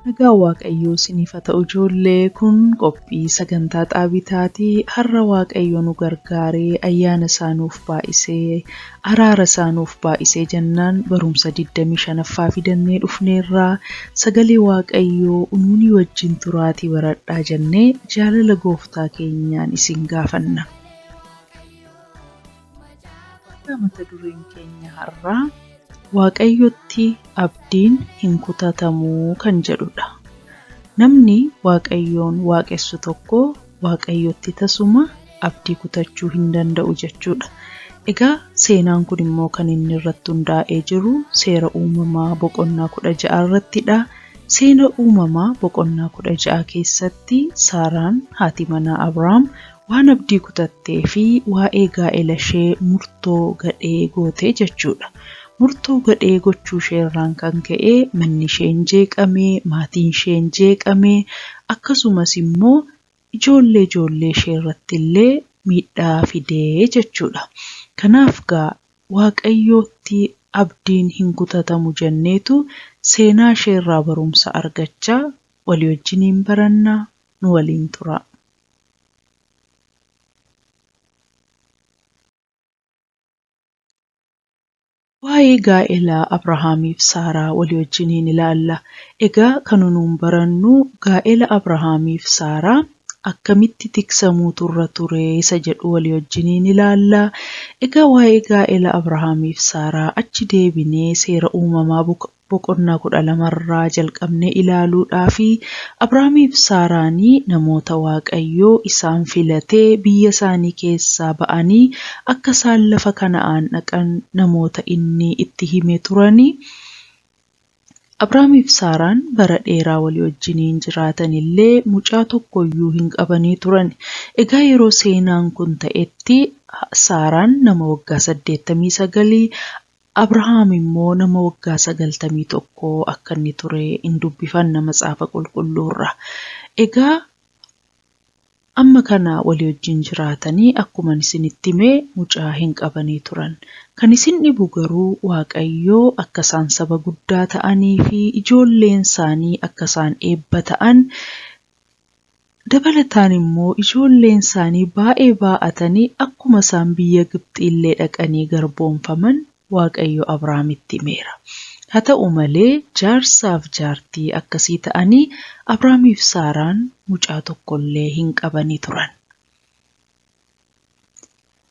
Nagaa Waaqayyoo isiniif haa ta'u ijoollee kun qophii sagantaa xaabitaatii har'a Waaqayyo nu gargaaree ayyaana isaa nuuf baay'isee araara isaa nuuf baay'isee jennaan barumsa 25ffaa fidannee dhufneerraa sagalee Waaqayyoo unuunii wajjin turaatii baradhaa jennee jaalala gooftaa keenyaan isin gaafanna. Mata dureen keenya har'aa Waaqayyotti abdiin hin kutatamuu kan jedhudha. Namni Waaqayyoon waaqessu tokko Waaqayyotti tasuma abdii kutachuu hin danda'u jechuudha. Egaa seenaan kun immoo kan inni irratti hundaa'ee jiru seera uumamaa boqonnaa 16 irrattidha. Seera uumamaa boqonnaa 16 keessatti Saaraan haati manaa Abrahaam waan abdii kutattee fi waa'ee gaa'ela ishee murtoo gadhee gootee jechuudha. Murtoo gadhee gochuu isheerraan kan ka'e manni isheen jeeqamee, maatiin isheen jeeqamee, akkasumas immoo ijoollee ishee irratti illee miidhaa fidee jechuudha. Kanaaf Waaqayyootti abdiin hin kutatamu jenneetu seenaa isheerraa barumsa argachaa walii wajjiniin barannaa nu waliin tura. Waa'ee gaa'elaa Abrahaamiif Saaraa walii wajjiniin ilaalla. Egaa kan nuun barannu gaa'ela Abrahaamiif Saaraa akkamitti tiksamuu turra ture isa jedhu walii wajjiniin ilaalla. Egaa waa'ee gaa'ela Abrahaamiif Saaraa achi deebinee seera uumamaa boqonnaa 12 irraa jalqabnee ilaaluudhaafi Abrahaamiif Saaraanii namoota Waaqayyoo isaan filatee biyya isaanii keessaa ba'anii akka isaan lafa Kana'aan dhaqan namoota inni itti hime turanii. Abrahaamiif Saaraan bara dheeraa walii wajjiniin jiraatan illee mucaa tokkoyyuu hin qabanii turan. Egaa yeroo seenaan kun ta'etti Saaraan nama waggaa 89, Abrahaam immoo nama waggaa 91 akka inni ture hin dubbifanna macaafa qulqulluurra. Egaa amma kana walii wajjin jiraatanii akkuma isinitti hime mucaa hin qabanii turan. Kan isin dhibu garuu Waaqayyoo akka isaan saba guddaa ta'anii fi ijoolleen isaanii akka isaan eebba ta'an, dabalataan immoo ijoolleen isaanii baay'ee baa'atanii akkuma isaan biyya Gibxii illee dhaqanii garboomfaman Waaqayyo Abrahaamitti himeera. Haa ta'u malee jaarsaaf jaartii akkasii ta'anii Abrahaamiif Saaraan mucaa tokkollee hin qabanii turan.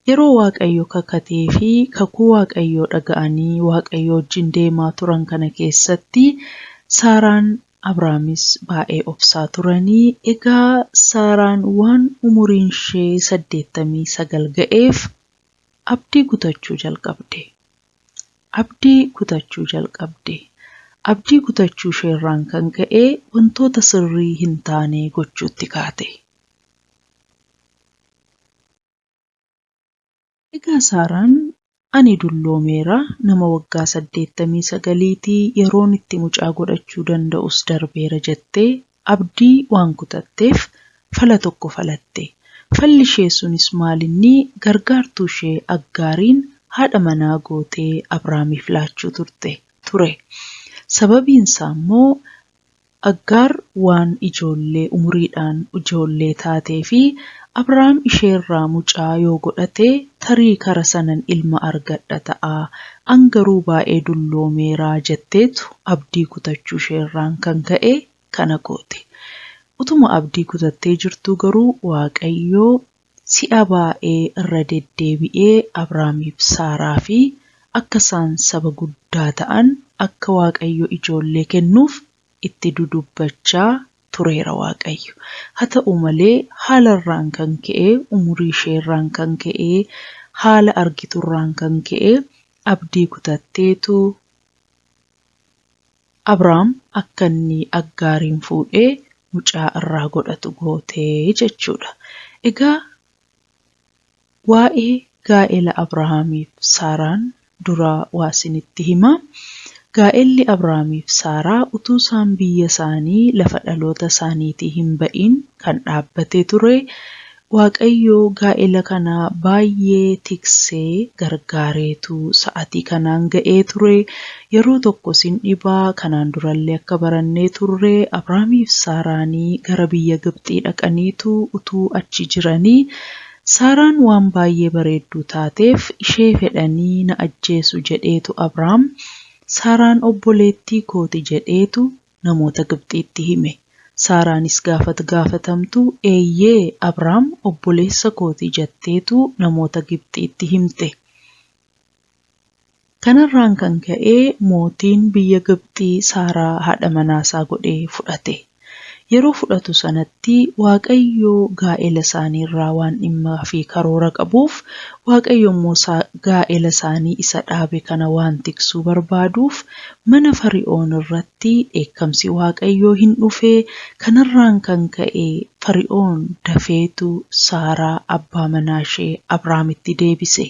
Yeroo Waaqayyo kakatee fi kakuu Waaqayyoo dhaga'anii Waaqayyo wajjin deemaa turan kana keessatti Saaraan Abrahaamis baay'ee obsaa turanii. Egaa Saaraan waan umuriin ishee 89 ga'eef abdii kutachuu jalqabde. Abdii kutachuu isheerraan kan ka'e wantoota sirrii hin taane gochuutti kaate. Egaa Saaraan ani dulloomeera nama waggaa 89 yeroon itti mucaa godhachuu danda'us darbeera jettee abdii waan kutatteef fala tokko falatte. Falli ishee sunis maalinni gargaartuu ishee Aggaariin haadha manaa gootee Abrahaamiif laachuu ture. Sababiin isaa immoo Aggaar waan umuriidhaan ijoollee taatee fi Abrahaam isheerraa mucaa yoo godhate tarii kara sanan ilma argadha ta'a. Angaruu baay'ee dulloomeeraa jetteetu abdii kutachuu isheerraan kan ka'e kana goote. Utuma abdii kutattee jirtu garuu Waaqayyoo si'a baay'ee irra deddeebi'ee Abrahaamiif Saaraa fi akka isaan saba guddaa ta'an akka Waaqayyo ijoollee kennuuf itti dudubbachaa tureera Waaqayyo. Haa ta'u malee haalarraan kan ka'e, umurii isheerraan kan ka'e, haala argiturraan kan ka'e abdii kutatteetu Abrahaam akka inni Aggaariin fuudhee mucaa irraa godhatu gootee jechuudha. Egaa waa'ee gaa'ela Abrahaamiif Saaraan dura waa isinitti hima. Gaa'elli Abrahaamiif Saaraa utuu isaan biyya isaanii lafa dhaloota isaaniitii hin ba'iin kan dhaabbatee ture. Waaqayyo gaa'ela kana baay'ee tiksee gargaareetu sa'atii kanaan ga'ee ture. Yeroo tokko sin dhibaa kanaan durallee akka barannee turre Abrahaamiif Saaraanii gara biyya Gibxii dhaqaniitu utuu achi jiranii Saaraan waan baay'ee bareedduu taateef ishee fedhanii na ajjeesu jedheetu Abrahaam Saaraan obboleettii kooti jedheetu namoota Gibxiitti hime. Saaraanis gaafatamtu eeyyee Abrahaam obboleessa kooti jetteetu namoota Gibxiitti himte. Kanarraan kan ka'e mootiin biyya Gibxii Saaraa haadha manaasaa godhee fudhate. Yeroo fudhatu sanatti Waaqayyo gaa'ela isaaniirraa waan dhimmaa fi karoora qabuuf Waaqayyo immoo gaa'ela isaanii isa dhaabe kana waan tiksuu barbaaduuf mana Fari'oon irratti dheekkamsi Waaqayyoo hin dhufee kanarraan kan ka'e Fari'oon dafeetu Saaraa abbaa manaa ishee Abrahaamitti deebise.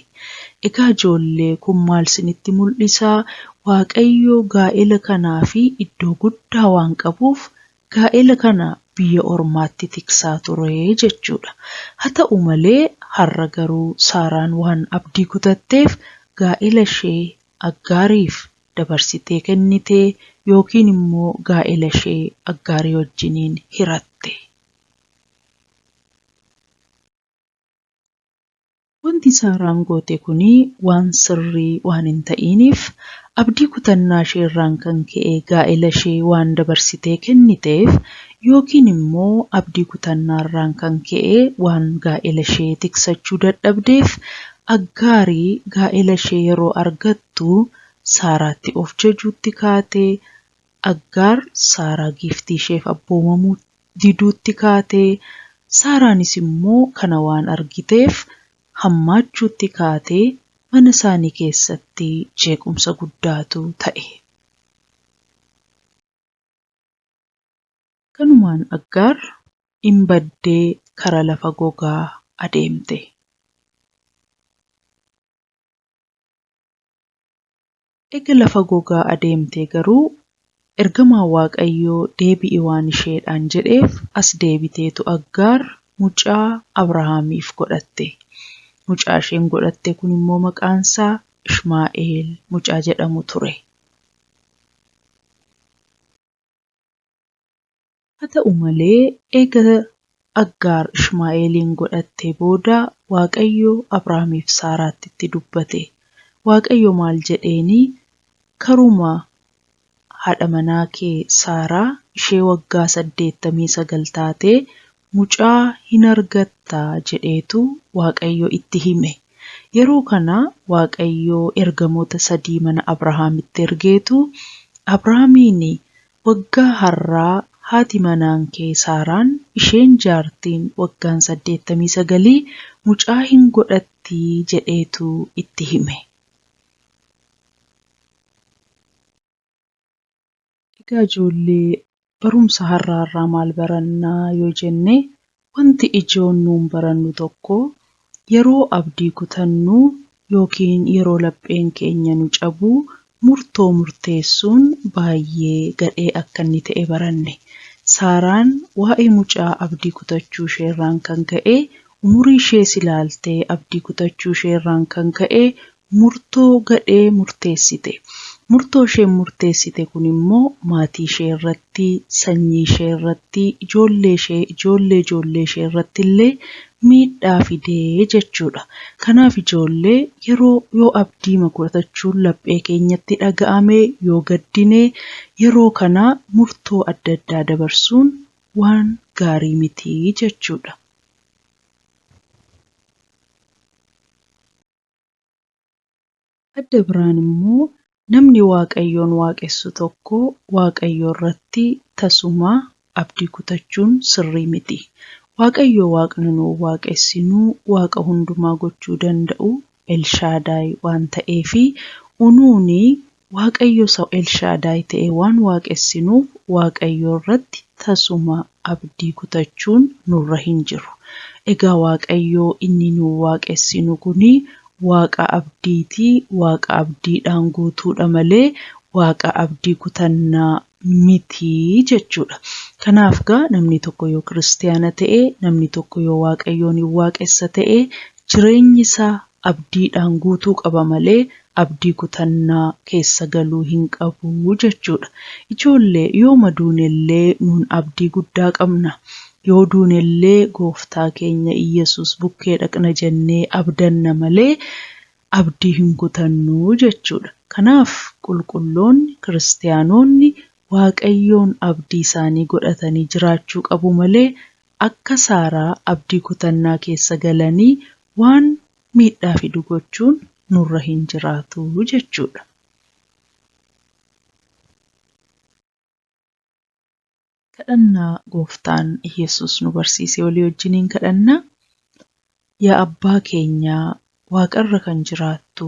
Egaa ijoollee kun maal isinitti mul'isaa? Waaqayyo gaa'ela kanaa fi iddoo guddaa waan qabuuf gaa'ela kana biyya ormaatti tiksaa ture jechuudha. Haa ta'u malee har'a garuu Saaraan waan abdii kutatteef gaa'ela ishee Aggaariif dabarsitee kennitee yookiin immoo gaa'ela ishee Aggaarii wajjiniin hiratte. Wanti Saaraan goote kuni waan sirrii waan hin ta'iniif abdii kutannaa ishee irraan kan ka'e gaa'ela ishee waan dabarsitee kenniteef yookiin immoo abdii kutannaa irraan kan ka'e waan gaa'ela ishee tiksachuu dadhabdeef Aggaarii gaa'ela ishee yeroo argattu Saaraatti of jajuutti kaatee Aggaar Saaraa giiftii isheef abboomamuu diduutti kaatee Saaraanis immoo kana waan argiteef hammaachuutti kaatee mana isaanii keessatti jeequmsa guddaatu ta'e. Kanumaan Aggaar hin baddee kara lafa gogaa adeemte. Eega lafa gogaa adeemtee garuu ergamaan Waaqayyoo deebi'i waan isheedhaan jedheef as deebiteetu Aggaar mucaa Abrahaamiif godhatte. Mucaa isheen godhatte kun immoo maqaansaa Ishmaa'eel mucaa jedhamu ture. Haa ta'u malee eega Aggaar Ishmaa'eeliin godhattee booda Waaqayyo Abrahaamiif Saaraatti itti dubbate. Waaqayyo maal jedheeni karuma haadha manaa kee Saaraa ishee waggaa 89 taatee mucaa hin argattaa jedheetu Waaqayyo itti hime. Yeroo kana Waaqayyo ergamoota 3 mana Abrahaamitti ergeetu Abrahaamiin waggaa har'aa haati manaan kee Saaraan isheen jaartiin waggaan 89 mucaa hin godhattii jedheetu itti hime. Egaa ijoollee barumsa har'aarraa maal barannaa yoo jenne wanti ijoon nuun barannu tokko yeroo abdii kutannu yookiin yeroo lapheen keenya nu cabu murtoo murteessuun baay'ee gadhee akka inni ta'e baranne. Saaraan waa'ee mucaa abdii kutachuu isheerraan kan ka'e umurii ishees ilaaltee abdii kutachuu isheerraan kan ka'e murtoo gadhee murteessite. Murtoo isheen murteessite kun immoo maatii ishee irratti, sanyii ishee irratti, ijoollee ishee irratti illee miidhaa fidee jechuudha. Kanaaf ijoollee yoo abdii kutachuun laphee keenyatti dhaga'ame yoo gaddine yeroo kana murtoo adda addaa dabarsuun waan gaarii miti jechuudha. Adda biraan immoo namni Waaqayyoon waaqessu tokko Waaqayyo irratti tasuma abdii kutachuun sirrii miti. Waaqayyo Waaqni nu waaqessinuu Waaqa hundumaa gochuu danda'u Elshaadaay waan ta'eefi unuuni Waaqayyo Elshaadaay ta'e waan waaqessinuuf Waaqayyo irratti tasuma abdii kutachuun nurra hin jiru. Egaa Waaqayyo inni nu waaqessinu kuni Waaqa abdiitii, Waaqa abdiidhaan guutuudha malee Waaqa abdii kutannaa miti jechuudha. Kanaaf namni tokko yoo kiristaana ta'e, namni tokko yoo Waaqayyoon hin waaqessa ta'e, jireenyi isaa abdiidhaan guutuu qaba malee abdii kutannaa keessa galuu hin qabu jechuudha. Ijoollee yooma duunellee nuun abdii guddaa qabna. Yoo duunellee Gooftaa keenya Iyyasuus bukkee dhaqna jennee abdanna malee abdii hin kutannu jechuudha. Kanaaf qulqulloonni kiristaanonni Waaqayyoon abdii isaanii godhatanii jiraachuu qabu malee akka Saaraa abdii kutannaa keessa galanii waan miidhaa fidu gochuun nurra hin jiraatu jechuudha. Kadhannaa Gooftaan Iyyasuus nu barsiise walii wajjiniin kadhannaa. Yaa Abbaa keenyaa Waaqarra kan jiraattu,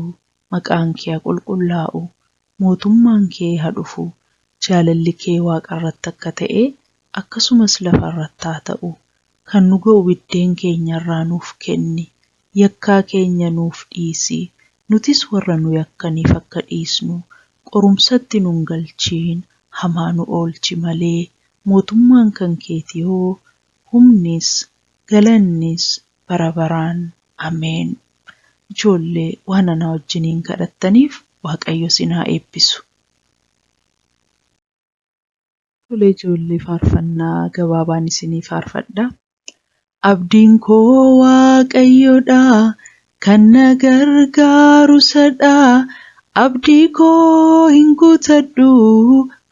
maqaan kee haa qulqullaa'u, mootummaan kee haa dhufu. Jaalalli kee Waaqarratti akka ta'e akkasumas lafarratti haa ta'u. Kan nu ga'u biddeen keenyarraa nuuf kenni. Yakkaa keenya nuuf dhiisi. Nutis warra nu yakkaniif akka dhiisnu. Qorumsatti nun galchiin hamaa nu oolchi malee. Mootummaan kan keeti hoo, humnis galannis bara baraan. Ameen. Ijoollee waan ana wajjiniin kadhattaniif Waaqayyo isin haa eebbisu. Tolee ijoollee faarfannaa gabaabaan isinii faarfadha. Abdiin koo Waaqayyoodha, kan na gargaaru isadha. Abdii koo hin kutadhu,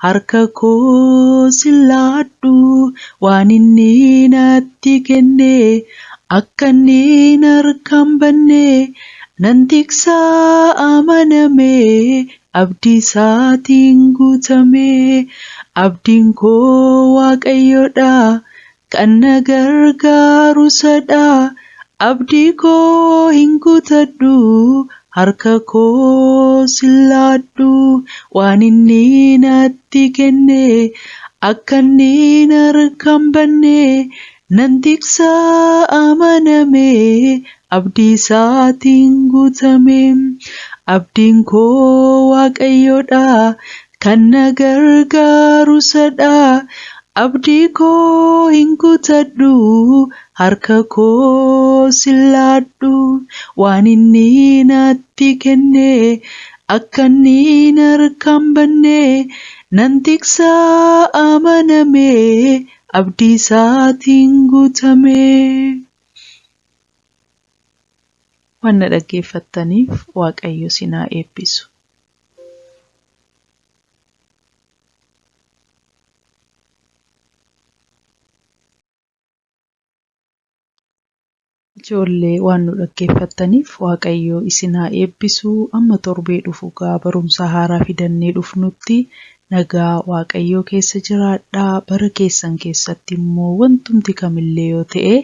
harka koo sillaadhu. Waan inni natti kenne, akka inni harkaan banne, nan tiksa amaname, abdii isaatiin guutame. Abdiin koo Waaqayyoodha, kan na gargaaru isadha. Abdii koo hin kutadhu, harka koo sillaadhu. Waan inni natti kenne, akka inni harkaan banne, nan tiksa amaname, abdii isaatiin guutame. Abdiin koo Waaqayyoodha, kan na gargaaru isadha. Abdii koo hin kutadhu, harka koo sillaadhu. Waan inni natti kenne, akka inni harkaan banne, nan tiksa amaname, abdii isaatiin guutame. Waan na dhaggeeffattaniif Waaqayyo isin haa eebbisu. Ijoollee waan nu dhaggeeffattaniif Waaqayyo isin haa eebbisu. Amma torbee dhufu barumsa haaraa fidannee dhufnutti nagaa Waaqayyoo keessa jiraadhaa. Bara keessan keessatti immoo wantumti kamillee yoo ta'e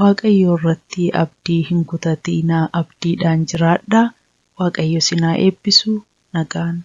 Waaqayyo irratti abdii hin kutatinaa, abdiidhaan jiraadhaa. Waaqayyo isin haa eebbisu. Nagaan.